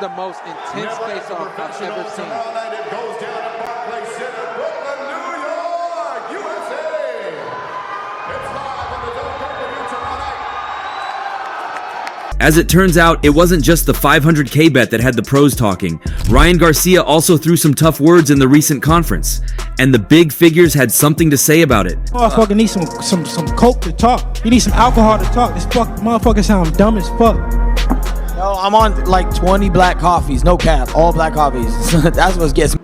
the most intense face-off I've ever seen. It goes down at Barclays Center, Brooklyn, New York, USA. It's live on the Devin pay-per-view tomorrow night. As it turns out, it wasn't just the 500K bet that had the pros talking. Ryan Garcia also threw some tough words in the recent conference, and the big figures had something to say about it. Motherfucker need some coke to talk. You need some alcohol to talk. This motherfucker sound dumb as fuck. Yo, I'm on like 20 black coffees, no cap, all black coffees. That's what gets me.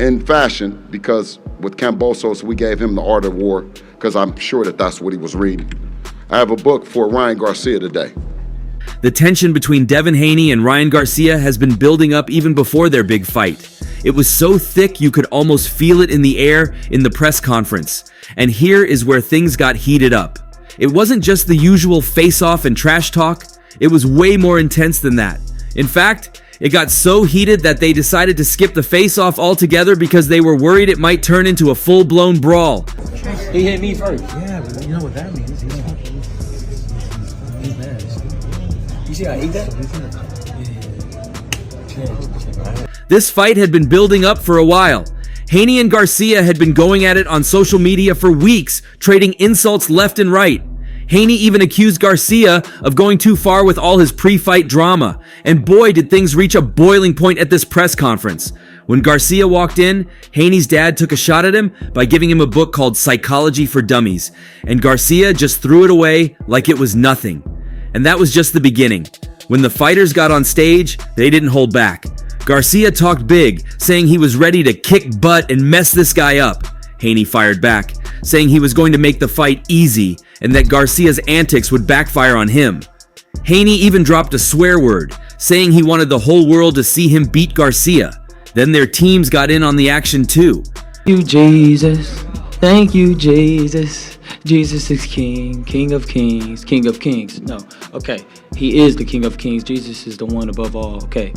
In fashion, because with Campbell, we gave him the Art of War, because I'm sure that that's what he was reading. I have a book for Ryan Garcia today. The tension between Devin Haney and Ryan Garcia has been building up even before their big fight. It was so thick you could almost feel it in the air in the press conference. And here is where things got heated up. It wasn't just the usual face-off and trash talk. It was way more intense than that. In fact, it got so heated that they decided to skip the face-off altogether because they were worried it might turn into a full-blown brawl. He hit me first. Yeah, but you know what that means. He's mad. You see how I eat that? This fight had been building up for a while. Haney and Garcia had been going at it on social media for weeks, trading insults left and right. Haney even accused Garcia of going too far with all his pre-fight drama, and boy did things reach a boiling point at this press conference. When Garcia walked in, Haney's dad took a shot at him by giving him a book called Psychology for Dummies, and Garcia just threw it away like it was nothing. And that was just the beginning. When the fighters got on stage, they didn't hold back. Garcia talked big, saying he was ready to kick butt and mess this guy up. Haney fired back, saying he was going to make the fight easy and that Garcia's antics would backfire on him. Haney even dropped a swear word, saying he wanted the whole world to see him beat Garcia. Then their teams got in on the action too. Thank you, Jesus. Thank you, Jesus. Jesus is King, King of Kings, King of Kings. No, okay. He is the King of Kings. Jesus is the one above all. Okay.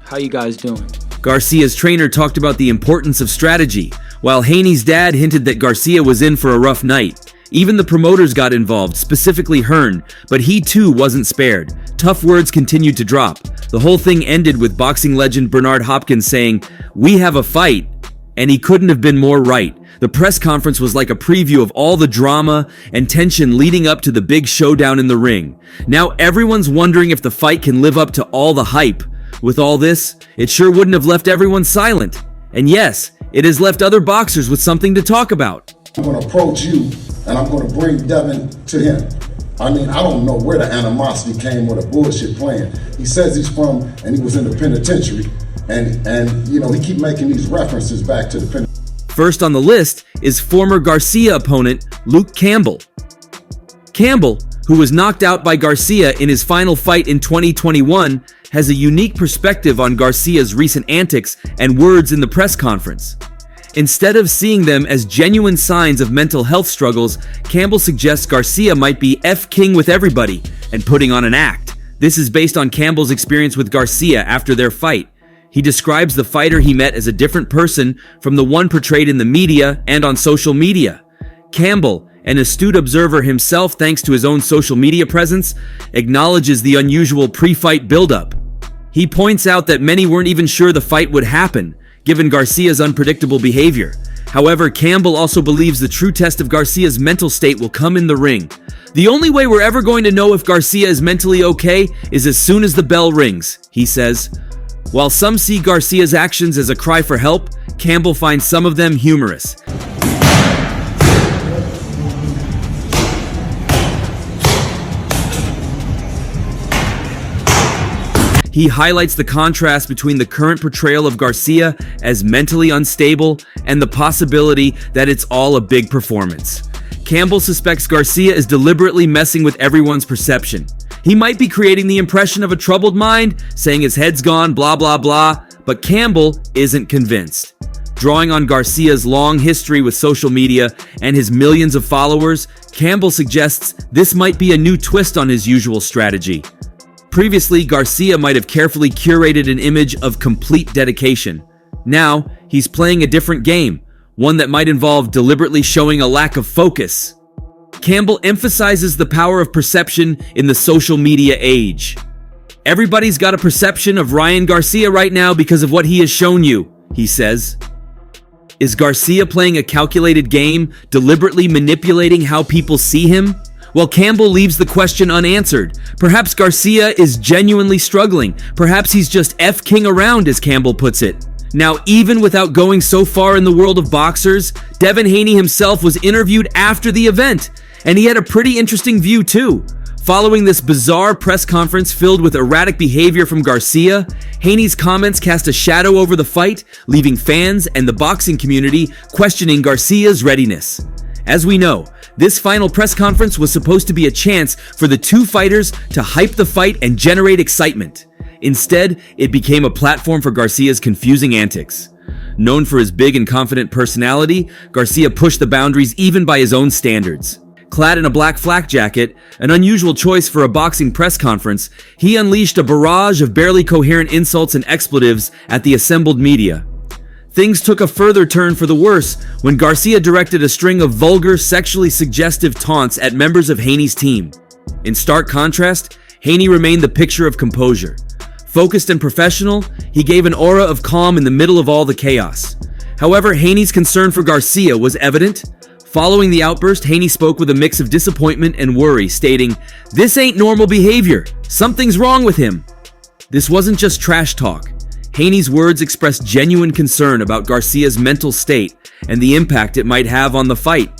How you guys doing? Garcia's trainer talked about the importance of strategy, while Haney's dad hinted that Garcia was in for a rough night. Even the promoters got involved, specifically Hearn, but he too wasn't spared. Tough words continued to drop. The whole thing ended with boxing legend Bernard Hopkins saying, "We have a fight," and he couldn't have been more right. The press conference was like a preview of all the drama and tension leading up to the big showdown in the ring. Now everyone's wondering if the fight can live up to all the hype. With all this, it sure wouldn't have left everyone silent. And yes, it has left other boxers with something to talk about. I'm going to approach you, and I'm going to bring Devin to him. I mean, I don't know where the animosity came with a bullshit plan. He says he's from, and he was in the penitentiary, and you know, he keep making these references back to the penitentiary. First on the list is former Garcia opponent Luke Campbell. Campbell, who was knocked out by Garcia in his final fight in 2021, has a unique perspective on Garcia's recent antics and words in the press conference. Instead of seeing them as genuine signs of mental health struggles, Campbell suggests Garcia might be F-king with everybody and putting on an act. This is based on Campbell's experience with Garcia after their fight. He describes the fighter he met as a different person from the one portrayed in the media and on social media. Campbell, an astute observer himself thanks to his own social media presence, acknowledges the unusual pre-fight buildup. He points out that many weren't even sure the fight would happen, given Garcia's unpredictable behavior. However, Campbell also believes the true test of Garcia's mental state will come in the ring. The only way we're ever going to know if Garcia is mentally okay is as soon as the bell rings, he says. While some see Garcia's actions as a cry for help, Campbell finds some of them humorous. He highlights the contrast between the current portrayal of Garcia as mentally unstable and the possibility that it's all a big performance. Campbell suspects Garcia is deliberately messing with everyone's perception. He might be creating the impression of a troubled mind, saying his head's gone, blah blah blah, but Campbell isn't convinced. Drawing on Garcia's long history with social media and his millions of followers, Campbell suggests this might be a new twist on his usual strategy. Previously, Garcia might have carefully curated an image of complete dedication. Now, he's playing a different game, one that might involve deliberately showing a lack of focus. Campbell emphasizes the power of perception in the social media age. Everybody's got a perception of Ryan Garcia right now because of what he has shown you, he says. Is Garcia playing a calculated game, deliberately manipulating how people see him? Well, Campbell leaves the question unanswered. Perhaps Garcia is genuinely struggling. Perhaps he's just F-king around, as Campbell puts it. Now, even without going so far in the world of boxers, Devin Haney himself was interviewed after the event, and he had a pretty interesting view too. Following this bizarre press conference filled with erratic behavior from Garcia, Haney's comments cast a shadow over the fight, leaving fans and the boxing community questioning Garcia's readiness. As we know, this final press conference was supposed to be a chance for the two fighters to hype the fight and generate excitement. Instead, it became a platform for Garcia's confusing antics. Known for his big and confident personality, Garcia pushed the boundaries even by his own standards. Clad in a black flak jacket, an unusual choice for a boxing press conference, he unleashed a barrage of barely coherent insults and expletives at the assembled media. Things took a further turn for the worse when Garcia directed a string of vulgar, sexually suggestive taunts at members of Haney's team. In stark contrast, Haney remained the picture of composure. Focused and professional, he gave an aura of calm in the middle of all the chaos. However, Haney's concern for Garcia was evident. Following the outburst, Haney spoke with a mix of disappointment and worry, stating, "This ain't normal behavior. Something's wrong with him." This wasn't just trash talk. Haney's words expressed genuine concern about Garcia's mental state and the impact it might have on the fight.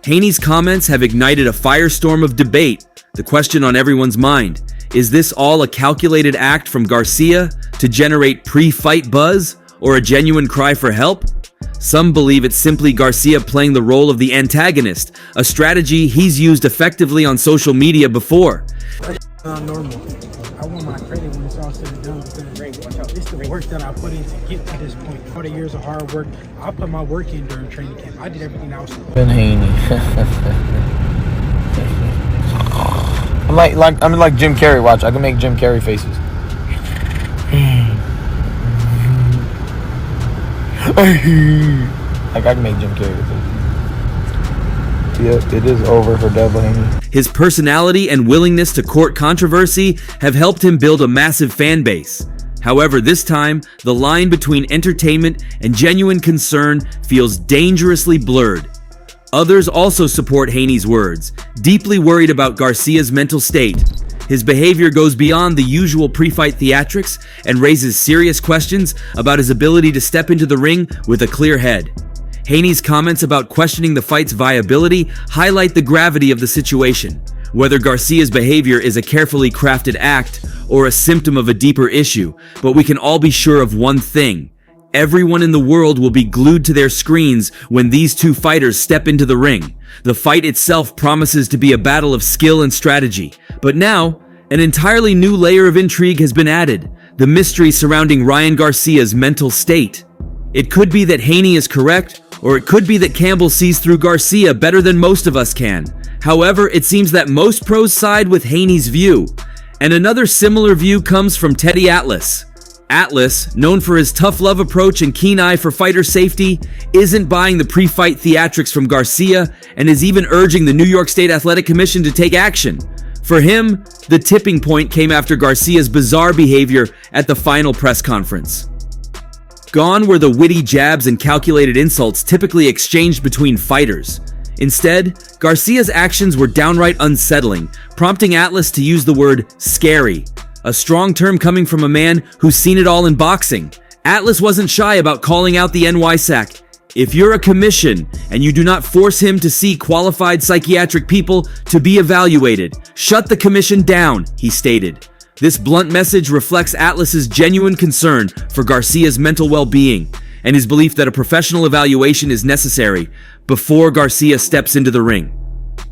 Haney's comments have ignited a firestorm of debate. The question on everyone's mind, is this all a calculated act from Garcia to generate pre-fight buzz or a genuine cry for help? Some believe it's simply Garcia playing the role of the antagonist, a strategy he's used effectively on social media before. That's not normal. I want my credit when it's all said and done. It's the work that I put in to get to this point. All the years of hard work, I put my work in during training camp. I did everything I was supposed to. Devin Haney. I'm like Jim Carrey. Watch, I can make Jim Carrey faces. Like I can make Jim Carrey faces. Yep, it is over for Devin Haney. His personality and willingness to court controversy have helped him build a massive fan base. However, this time, the line between entertainment and genuine concern feels dangerously blurred. Others also support Haney's words, deeply worried about Garcia's mental state. His behavior goes beyond the usual pre-fight theatrics and raises serious questions about his ability to step into the ring with a clear head. Haney's comments about questioning the fight's viability highlight the gravity of the situation, whether Garcia's behavior is a carefully crafted act or a symptom of a deeper issue. But we can all be sure of one thing. Everyone in the world will be glued to their screens when these two fighters step into the ring. The fight itself promises to be a battle of skill and strategy. But now, an entirely new layer of intrigue has been added, the mystery surrounding Ryan Garcia's mental state. It could be that Haney is correct, or it could be that Campbell sees through Garcia better than most of us can. However, it seems that most pros side with Haney's view. And another similar view comes from Teddy Atlas. Atlas, known for his tough love approach and keen eye for fighter safety, isn't buying the pre-fight theatrics from Garcia and is even urging the New York State Athletic Commission to take action. For him, the tipping point came after Garcia's bizarre behavior at the final press conference. Gone were the witty jabs and calculated insults typically exchanged between fighters. Instead, Garcia's actions were downright unsettling, prompting Atlas to use the word scary, a strong term coming from a man who's seen it all in boxing. Atlas wasn't shy about calling out the NYSAC. If you're a commission and you do not force him to see qualified psychiatric people to be evaluated, shut the commission down, he stated. This blunt message reflects Atlas's genuine concern for Garcia's mental well-being and his belief that a professional evaluation is necessary before Garcia steps into the ring.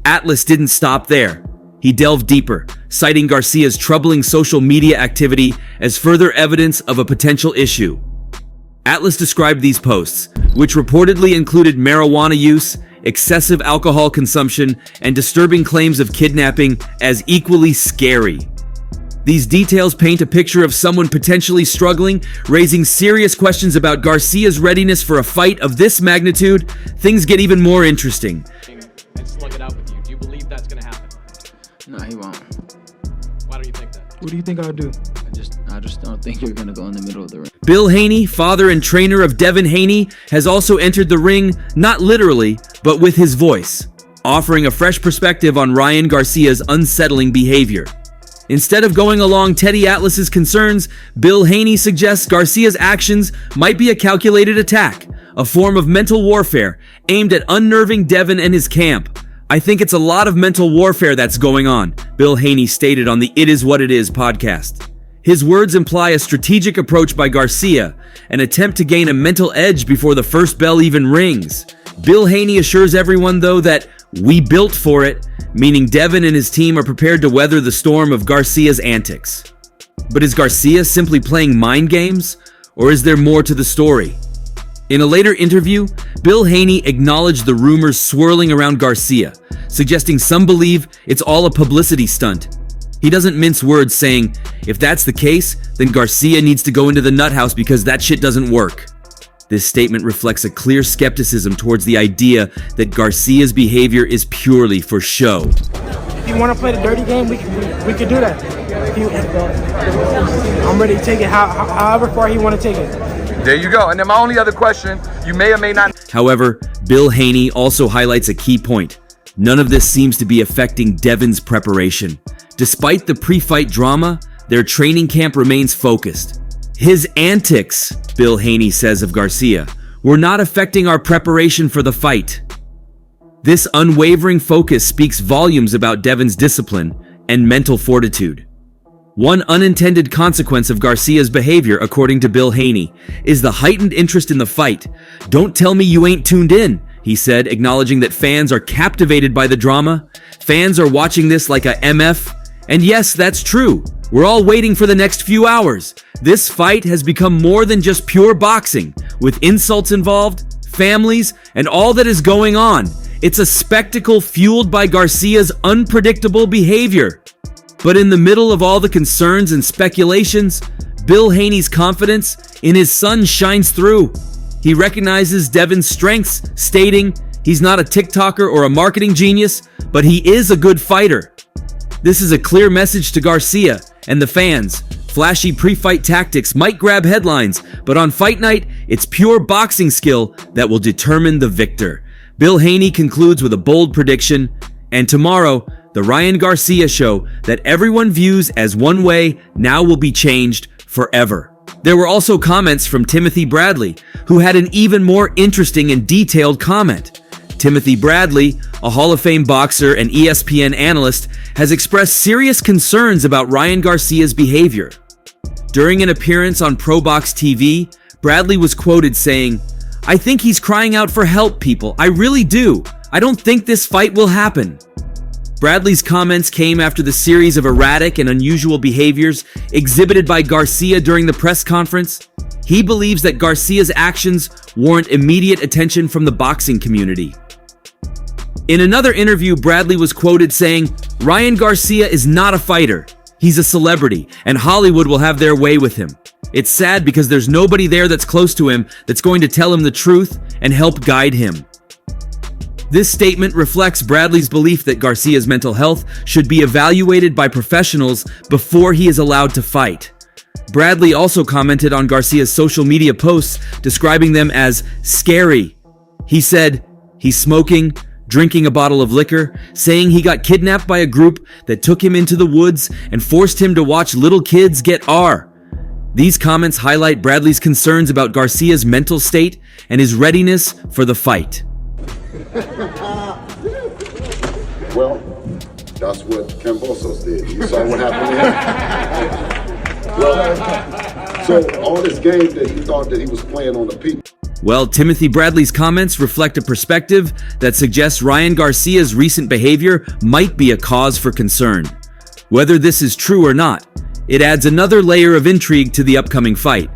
Atlas didn't stop there. He delved deeper, citing Garcia's troubling social media activity as further evidence of a potential issue. Atlas described these posts, which reportedly included marijuana use, excessive alcohol consumption, and disturbing claims of kidnapping, as equally scary. These details paint a picture of someone potentially struggling, raising serious questions about Garcia's readiness for a fight of this magnitude. Things get even more interesting. And slug it out with you. Do you believe that's going to happen? No, he won't. Why do you think that? What do you think I'll do? I just don't think you're gonna go in the middle of the ring. Bil Haney, father and trainer of Devin Haney, has also entered the ring, not literally, but with his voice, offering a fresh perspective on Ryan Garcia's unsettling behavior. Instead of going along Teddy Atlas's concerns, Bil Haney suggests Garcia's actions might be a calculated attack, a form of mental warfare aimed at unnerving Devin and his camp. I think it's a lot of mental warfare that's going on, Bil Haney stated on the It Is What It Is podcast. His words imply a strategic approach by Garcia, an attempt to gain a mental edge before the first bell even rings. Bil Haney assures everyone, though, that we built for it, meaning Devin and his team are prepared to weather the storm of Garcia's antics. But is Garcia simply playing mind games, or is there more to the story? In a later interview, Bil Haney acknowledged the rumors swirling around Garcia, suggesting some believe it's all a publicity stunt. He doesn't mince words, saying, if that's the case, then Garcia needs to go into the nut house because that shit doesn't work. This statement reflects a clear skepticism towards the idea that Garcia's behavior is purely for show. If you want to play the dirty game, we could do that. I'm ready to take it however far he want to take it. There you go. And then my only other question, you may or may not. However, Bil Haney also highlights a key point. None of this seems to be affecting Devin's preparation. Despite the pre-fight drama, their training camp remains focused. His antics, Bil Haney says of Garcia, were not affecting our preparation for the fight. This unwavering focus speaks volumes about Devin's discipline and mental fortitude. One unintended consequence of Garcia's behavior, according to Bil Haney, is the heightened interest in the fight. Don't tell me you ain't tuned in, he said, acknowledging that fans are captivated by the drama. Fans are watching this like a MF. And yes, that's true. We're all waiting for the next few hours. This fight has become more than just pure boxing, with insults involved, families, and all that is going on. It's a spectacle fueled by Garcia's unpredictable behavior. But in the middle of all the concerns and speculations, Bil Haney's confidence in his son shines through. He recognizes Devin's strengths, stating, he's not a TikToker or a marketing genius, but he is a good fighter. This is a clear message to Garcia and the fans. Flashy pre-fight tactics might grab headlines, but on fight night, it's pure boxing skill that will determine the victor. Bil Haney concludes with a bold prediction, and tomorrow, the Ryan Garcia show that everyone views as one way now will be changed forever. There were also comments from Timothy Bradley, who had an even more interesting and detailed comment. Timothy Bradley, a Hall of Fame boxer and ESPN analyst, has expressed serious concerns about Ryan Garcia's behavior. During an appearance on ProBox TV, Bradley was quoted saying, "I think he's crying out for help, people. I really do. I don't think this fight will happen." Bradley's comments came after the series of erratic and unusual behaviors exhibited by Garcia during the press conference. He believes that Garcia's actions warrant immediate attention from the boxing community. In another interview, Bradley was quoted saying, "Ryan Garcia is not a fighter. He's a celebrity, and Hollywood will have their way with him. It's sad because there's nobody there that's close to him that's going to tell him the truth and help guide him." This statement reflects Bradley's belief that Garcia's mental health should be evaluated by professionals before he is allowed to fight. Bradley also commented on Garcia's social media posts, describing them as scary. He said, he's smoking, drinking a bottle of liquor, saying he got kidnapped by a group that took him into the woods and forced him to watch little kids get R. These comments highlight Bradley's concerns about Garcia's mental state and his readiness for the fight. Well, that's what Campbell did. You saw what happened to him? Well, so all this game that he thought that he was playing on the people. Well, Timothy Bradley's comments reflect a perspective that suggests Ryan Garcia's recent behavior might be a cause for concern. Whether this is true or not, it adds another layer of intrigue to the upcoming fight.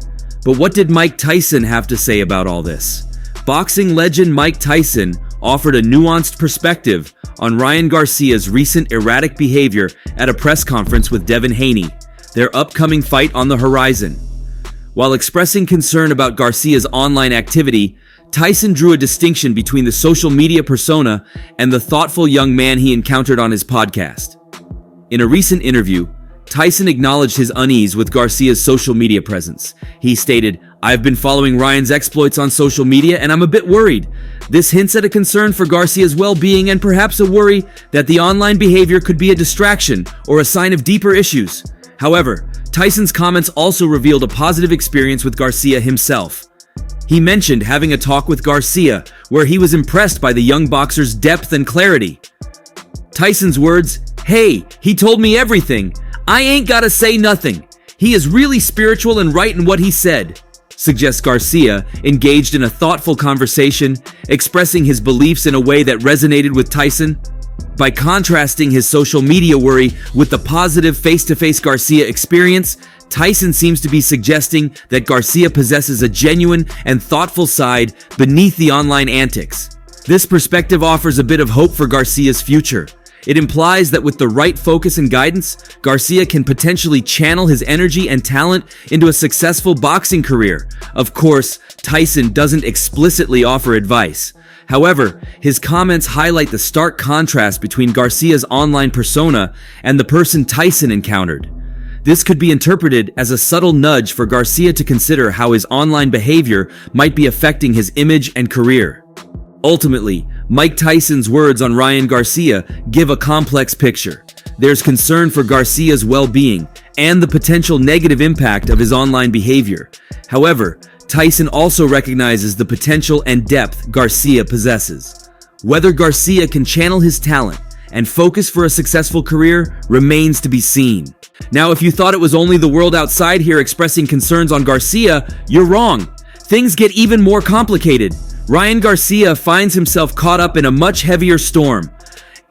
But what did Mike Tyson have to say about all this? Boxing legend Mike Tyson offered a nuanced perspective on Ryan Garcia's recent erratic behavior at a press conference with Devin Haney, their upcoming fight on the horizon. While expressing concern about Garcia's online activity, Tyson drew a distinction between the social media persona and the thoughtful young man he encountered on his podcast. In a recent interview, Tyson acknowledged his unease with Garcia's social media presence. He stated, "I've been following Ryan's exploits on social media and I'm a bit worried. This hints at a concern for Garcia's well-being and perhaps a worry that the online behavior could be a distraction or a sign of deeper issues." However, Tyson's comments also revealed a positive experience with Garcia himself. He mentioned having a talk with Garcia where he was impressed by the young boxer's depth and clarity. Tyson's words, "Hey, he told me everything. I ain't gotta say nothing. He is really spiritual and right in what he said," suggests Garcia engaged in a thoughtful conversation, expressing his beliefs in a way that resonated with Tyson. By contrasting his social media worry with the positive face-to-face Garcia experience, Tyson seems to be suggesting that Garcia possesses a genuine and thoughtful side beneath the online antics. This perspective offers a bit of hope for Garcia's future. It implies that with the right focus and guidance, Garcia can potentially channel his energy and talent into a successful boxing career. Of course, Tyson doesn't explicitly offer advice. However, his comments highlight the stark contrast between Garcia's online persona and the person Tyson encountered. This could be interpreted as a subtle nudge for Garcia to consider how his online behavior might be affecting his image and career. Ultimately, Mike Tyson's words on Ryan Garcia give a complex picture. There's concern for Garcia's well-being and the potential negative impact of his online behavior. However, Tyson also recognizes the potential and depth Garcia possesses. Whether Garcia can channel his talent and focus for a successful career remains to be seen. Now, if you thought it was only the world outside here expressing concerns on Garcia, you're wrong. Things get even more complicated. Ryan Garcia finds himself caught up in a much heavier storm.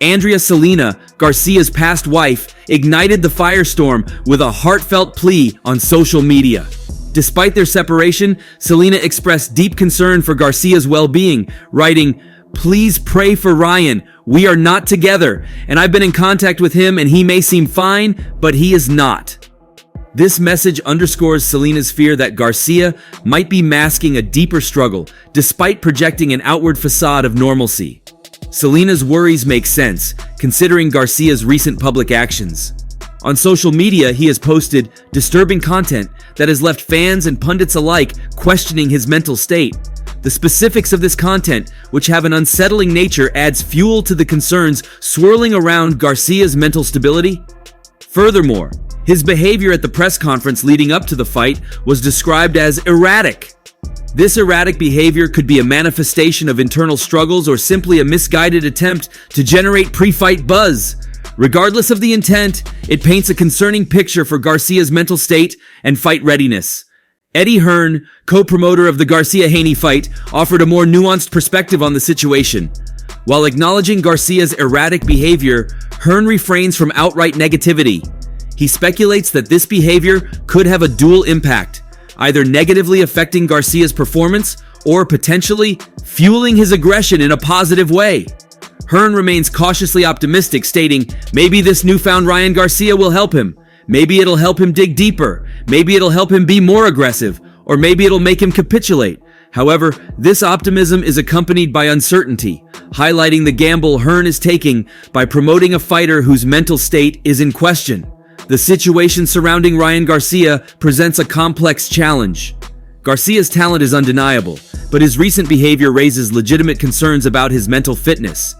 Andrea Selena, Garcia's past wife, ignited the firestorm with a heartfelt plea on social media. Despite their separation, Selena expressed deep concern for Garcia's well-being, writing, "Please pray for Ryan. We are not together, and I've been in contact with him and he may seem fine, but he is not." This message underscores Selena's fear that Garcia might be masking a deeper struggle, despite projecting an outward facade of normalcy. Selena's worries make sense, considering Garcia's recent public actions. On social media, he has posted disturbing content that has left fans and pundits alike questioning his mental state. The specifics of this content, which have an unsettling nature, adds fuel to the concerns swirling around Garcia's mental stability. Furthermore, his behavior at the press conference leading up to the fight was described as erratic. This erratic behavior could be a manifestation of internal struggles or simply a misguided attempt to generate pre-fight buzz. Regardless of the intent, it paints a concerning picture for Garcia's mental state and fight readiness. Eddie Hearn, co-promoter of the Garcia-Haney fight, offered a more nuanced perspective on the situation. While acknowledging Garcia's erratic behavior, Hearn refrains from outright negativity. He speculates that this behavior could have a dual impact, either negatively affecting Garcia's performance or potentially fueling his aggression in a positive way. Hearn remains cautiously optimistic, stating, "Maybe this newfound Ryan Garcia will help him. Maybe it'll help him dig deeper. Maybe it'll help him be more aggressive. Or maybe it'll make him capitulate." However, this optimism is accompanied by uncertainty, highlighting the gamble Hearn is taking by promoting a fighter whose mental state is in question. The situation surrounding Ryan Garcia presents a complex challenge. Garcia's talent is undeniable, but his recent behavior raises legitimate concerns about his mental fitness.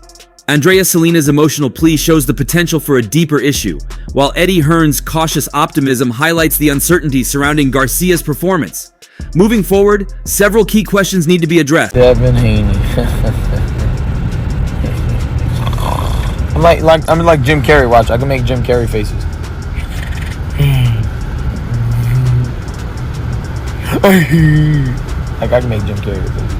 Andrea Selena's emotional plea shows the potential for a deeper issue, while Eddie Hearn's cautious optimism highlights the uncertainty surrounding Garcia's performance. Moving forward, several key questions need to be addressed. Devin Haney. I'm like Jim Carrey. Watch, I can make Jim Carrey faces. Like I can make Jim Carrey faces.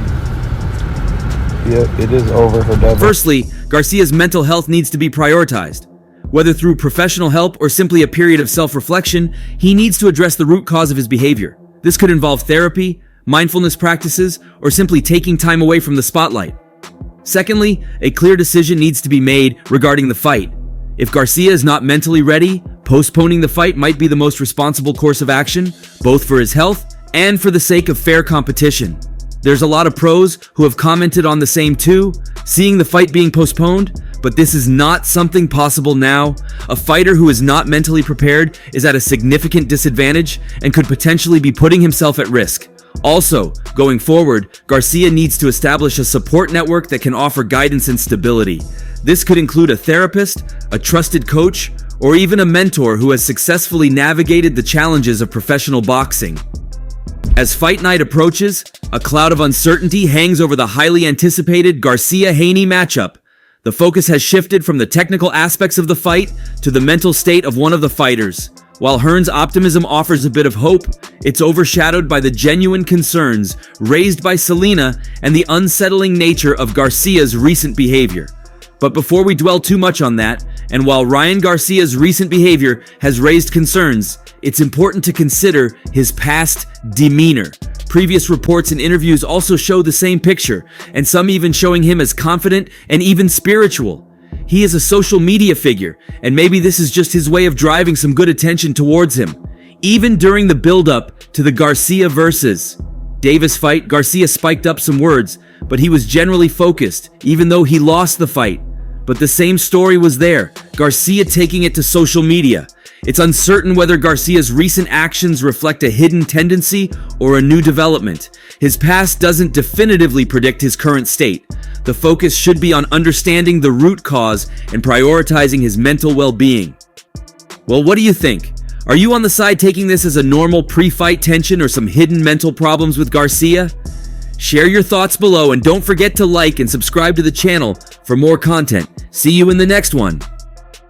Yep, it is over for Devin. Firstly, Garcia's mental health needs to be prioritized. Whether through professional help or simply a period of self-reflection, he needs to address the root cause of his behavior. This could involve therapy, mindfulness practices, or simply taking time away from the spotlight. Secondly, a clear decision needs to be made regarding the fight. If Garcia is not mentally ready, postponing the fight might be the most responsible course of action, both for his health and for the sake of fair competition. There's a lot of pros who have commented on the same too, seeing the fight being postponed, but this is not something possible now. A fighter who is not mentally prepared is at a significant disadvantage and could potentially be putting himself at risk. Also, going forward, Garcia needs to establish a support network that can offer guidance and stability. This could include a therapist, a trusted coach, or even a mentor who has successfully navigated the challenges of professional boxing. As fight night approaches, a cloud of uncertainty hangs over the highly anticipated Garcia-Haney matchup. The focus has shifted from the technical aspects of the fight to the mental state of one of the fighters. While Hearn's optimism offers a bit of hope, it's overshadowed by the genuine concerns raised by Selena and the unsettling nature of Garcia's recent behavior. But before we dwell too much on that, and while Ryan Garcia's recent behavior has raised concerns, it's important to consider his past demeanor. Previous reports and interviews also show the same picture, and some even showing him as confident and even spiritual. He is a social media figure, and maybe this is just his way of driving some good attention towards him. Even during the build-up to the Garcia versus Davis fight, Garcia spiked up some words, but he was generally focused, even though he lost the fight. But the same story was there, Garcia taking it to social media. It's uncertain whether Garcia's recent actions reflect a hidden tendency or a new development. His past doesn't definitively predict his current state. The focus should be on understanding the root cause and prioritizing his mental well-being. Well, what do you think? Are you on the side taking this as a normal pre-fight tension or some hidden mental problems with Garcia? Share your thoughts below and don't forget to like and subscribe to the channel for more content. See you in the next one.